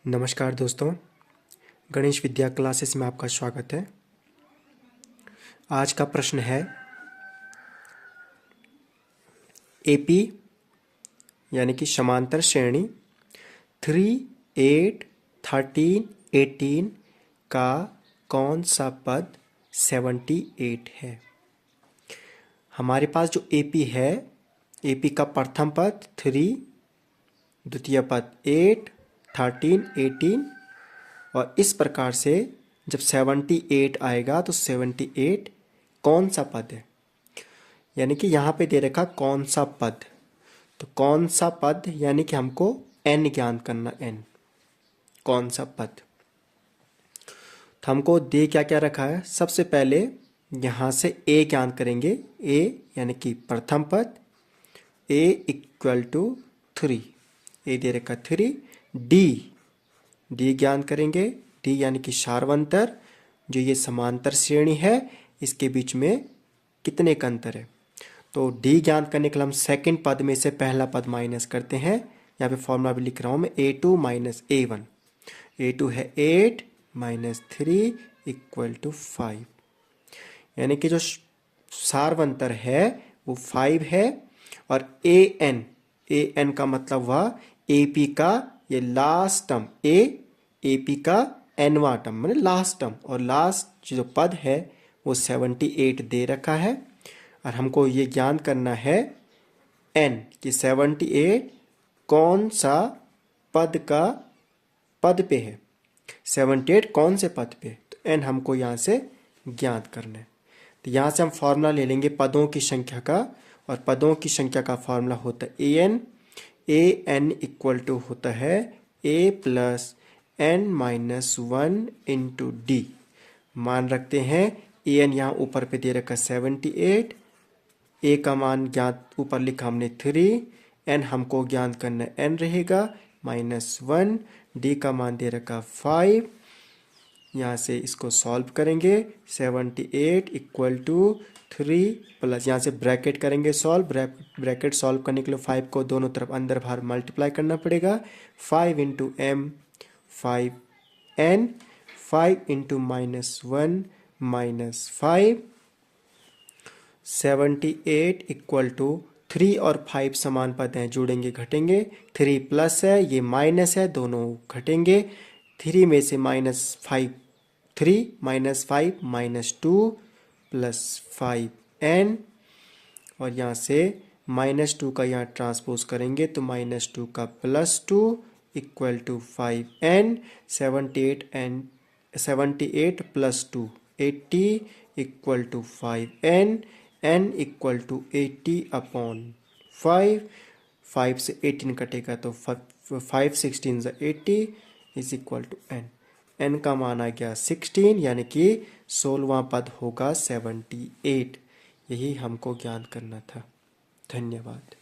नमस्कार दोस्तों, गणेश विद्या क्लासेस में आपका स्वागत है। आज का प्रश्न है एपी यानी कि समांतर श्रेणी 3, 8, 13, 18 का कौन सा पद 78 है। हमारे पास जो एपी है, एपी का प्रथम पद 3, द्वितीय पद 8, 13, 18 और इस प्रकार से जब 78 आएगा तो 78 कौन सा पद है, यानी कि यहाँ पे दे रखा कौन सा पद। तो कौन सा पद यानी कि हमको n ज्ञात करना, n कौन सा पद। तो हमको दे क्या क्या रखा है, सबसे पहले यहाँ से a ज्ञात करेंगे, a यानी कि प्रथम पद, a इक्वल टू 3, a दे रखा 3, d ज्ञात करेंगे, d यानी कि सार्वंतर, जो ये समांतर श्रेणी है इसके बीच में कितने का अंतर है। तो d ज्ञात करने के लिए हम सेकंड पद में से पहला पद माइनस करते हैं। यहाँ पे फॉर्मूला भी लिख रहा हूँ मैं, a2 माइनस a1। a2 है 8 माइनस 3 इक्वल टू 5, यानी कि जो सार्वंतर है वो 5 है। और an का मतलब हुआ AP का ये लास्ट टर्म, AP का nवां टर्म मतलब लास्ट टर्म, और लास्ट जो पद है वो 78 दे रखा है। और हमको ये ज्ञात करना है n कि 78 कौन सा पद का पद पे है, 78 कौन से पद पे, तो n हमको यहाँ से ज्ञात करना है। तो यहाँ से हम फॉर्मूला ले लेंगे पदों की संख्या का, और पदों की संख्या का फॉर्मूला होता है an इक्वल टू होता है a plus n minus 1 into D. मान रखते हैं an यहाँ ऊपर पे दे रखा 78, a का मान ज्ञात ऊपर लिखा हमने 3, n हमको ज्ञात करना n रहेगा -1, d का मान दे रखा 5। यहाँ से इसको सॉल्व करेंगे, 78 इक्वल टू 3 प्लस यहाँ से ब्रैकेट करेंगे सॉल्व, ब्रैकेट सॉल्व करने के लिए 5 को दोनों तरफ अंदर बाहर मल्टीप्लाई करना पड़ेगा। 5 into m 5n, 5 into -1 -5, 78 equal to 3 और 5 समान पद हैं, जुड़ेंगे घटेंगे, 3 प्लस है ये माइनस है, दोनों घटेंगे। 3 में से -5 3 -5 -2 प्लस 5n, और यहाँ से -2 का यहाँ ट्रांसपोज करेंगे तो -2 का +2 equal to 5n। 78 plus 2 80 equal to 5n, n equal to 80 upon 5, 5 से 18 कटेगा तो 5 16 80 is equal to n। n का मान आ गया 16, यानी कि 16वां पद होगा 78। यही हमको ज्ञात करना था। धन्यवाद।